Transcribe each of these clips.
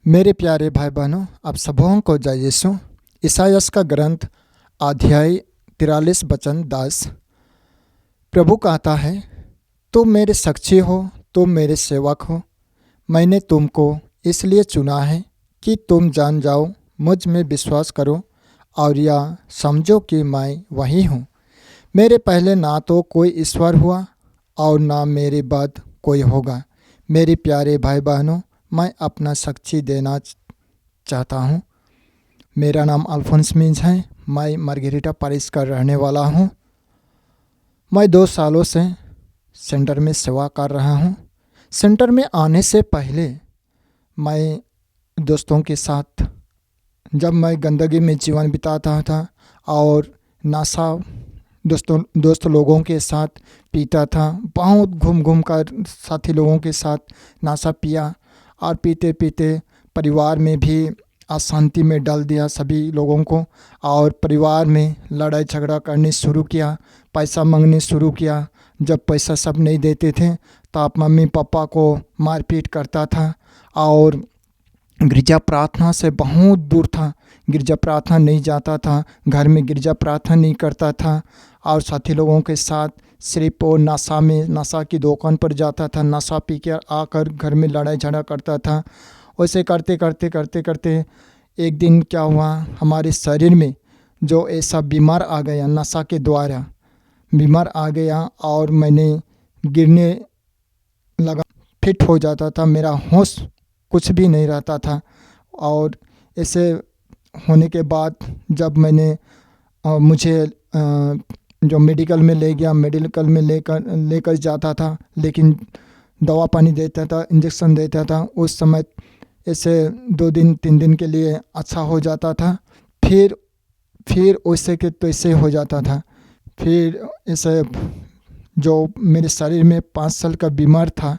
मेरे प्यारे भाई बहनों, आप सबों को जय यीशु। ईसायास का ग्रंथ अध्याय 43 वचन 10। प्रभु कहता है, तुम मेरे साक्षी हो, तुम मेरे सेवक हो। मैंने तुमको इसलिए चुना है कि तुम जान जाओ, मुझ में विश्वास करो और यह समझो कि मैं वही हूँ। मेरे पहले ना तो कोई ईश्वर हुआ और ना मेरे बाद कोई होगा। मेरे प्यारे भाई बहनों, मैं अपना साक्षी देना चाहता हूँ। मेरा नाम अल्फोंस मीन्स है। मैं मार्गेरिटा पेरिस का रहने वाला हूँ। मैं 2 सालों से सेंटर में सेवा कर रहा हूँ। सेंटर में आने से पहले मैं दोस्तों के साथ जब मैं गंदगी में जीवन बिताता था और नशा दोस्त लोगों के साथ पीता था। बहुत घूम घूम कर साथी लोगों के साथ नशा पिया और पीते पीते परिवार में भी अशांति में डाल दिया सभी लोगों को, और परिवार में लड़ाई झगड़ा करने शुरू किया, पैसा मांगने शुरू किया। जब पैसा सब नहीं देते थे तो आप मम्मी पापा को मारपीट करता था और गिरजा प्रार्थना से बहुत दूर था। गिरजा प्रार्थना नहीं जाता था, घर में गिरजा प्रार्थना नहीं करता था और साथी लोगों के साथ सिर्फ वो नशा की दुकान पर जाता था, नशा पी के आकर घर में लड़ाई झगड़ा करता था। वैसे करते करते करते करते एक दिन क्या हुआ, हमारे शरीर में जो ऐसा बीमार आ गया, नशा के द्वारा बीमार आ गया और मैंने गिरने लगा, फिट हो जाता था, मेरा होश कुछ भी नहीं रहता था। और ऐसे होने के बाद जब मैंने मुझे जो मेडिकल में ले गया, मेडिकल में लेकर जाता था, लेकिन दवा पानी देता था, इंजेक्शन देता था। उस समय ऐसे 2 दिन 3 दिन के लिए अच्छा हो जाता था, फिर वैसे के तैसे हो जाता था। फिर ऐसे जो मेरे शरीर में 5 साल का बीमार था,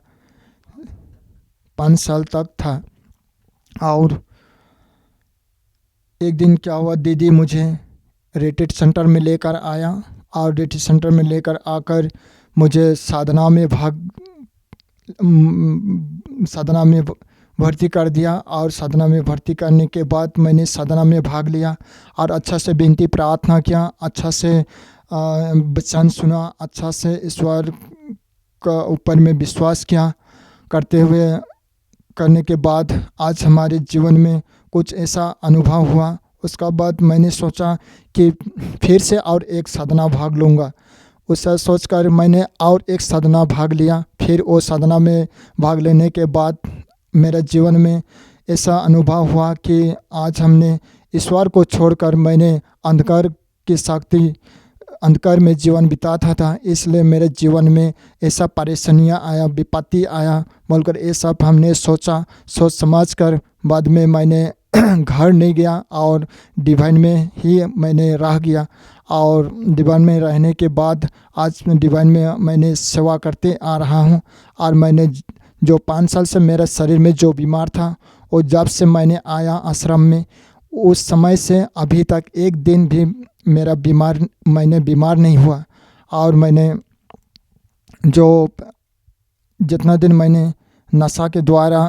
5 साल तक था। और एक दिन क्या हुआ, दीदी मुझे रिट्रीट सेंटर में लेकर आया और रिट्रीट सेंटर में लेकर आकर मुझे साधना में भर्ती कर दिया। और साधना में भर्ती करने के बाद मैंने साधना में भाग लिया और अच्छा से विनती प्रार्थना किया, अच्छा से वचन सुना, अच्छा से ईश्वर का ऊपर में विश्वास किया। करने के बाद आज हमारे जीवन में कुछ ऐसा अनुभव हुआ। उसका बाद मैंने सोचा कि फिर से और एक साधना भाग लूँगा। उससे सोचकर मैंने और एक साधना भाग लिया। फिर वो साधना में भाग लेने के बाद मेरे जीवन में ऐसा अनुभव हुआ कि आज हमने ईश्वर को छोड़कर मैंने अंधकार में जीवन बिताता था। इसलिए मेरे जीवन में ऐसा परेशानियाँ आया, विपत्ति आया बोलकर ये सब हमने सोच समझ कर बाद में मैंने घर नहीं गया और डिवाइन में ही मैंने रह गया। और डिवाइन में रहने के बाद आज डिवाइन में मैंने सेवा करते आ रहा हूँ। और मैंने जो 5 साल से मेरा शरीर में जो बीमार था, वो जब से मैंने आया आश्रम में, उस समय से अभी तक एक दिन भी मैंने बीमार नहीं हुआ। और मैंने जितना दिन मैंने नशा के द्वारा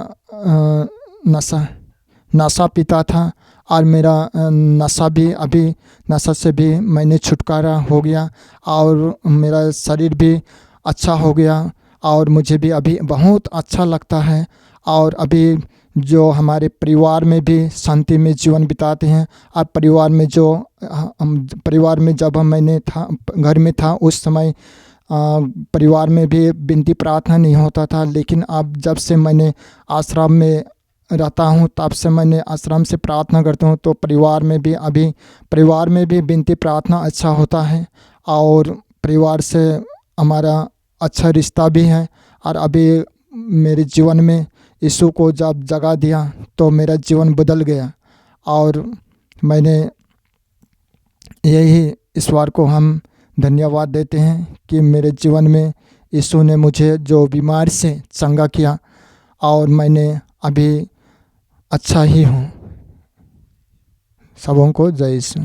नशा पीता था और मेरा नशा से भी मैंने छुटकारा हो गया और मेरा शरीर भी अच्छा हो गया और मुझे भी अभी बहुत अच्छा लगता है। और अभी जो हमारे परिवार में भी शांति में जीवन बिताते हैं। अब परिवार में जब मैंने घर में था उस समय परिवार में भी विनती प्रार्थना नहीं होता था, लेकिन अब जब से मैंने आश्रम में रहता हूँ तब से मैंने आश्रम से प्रार्थना करता हूँ, तो परिवार में भी विनती प्रार्थना अच्छा होता है और परिवार से हमारा अच्छा रिश्ता भी है। और अभी मेरे जीवन में यीशु को जब जगा दिया तो मेरा जीवन बदल गया और मैंने यही ईश्वर को हम धन्यवाद देते हैं कि मेरे जीवन में यीशु ने मुझे जो बीमारी से चंगा किया और मैंने अभी अच्छा ही हूँ। सबों को जय यीशु।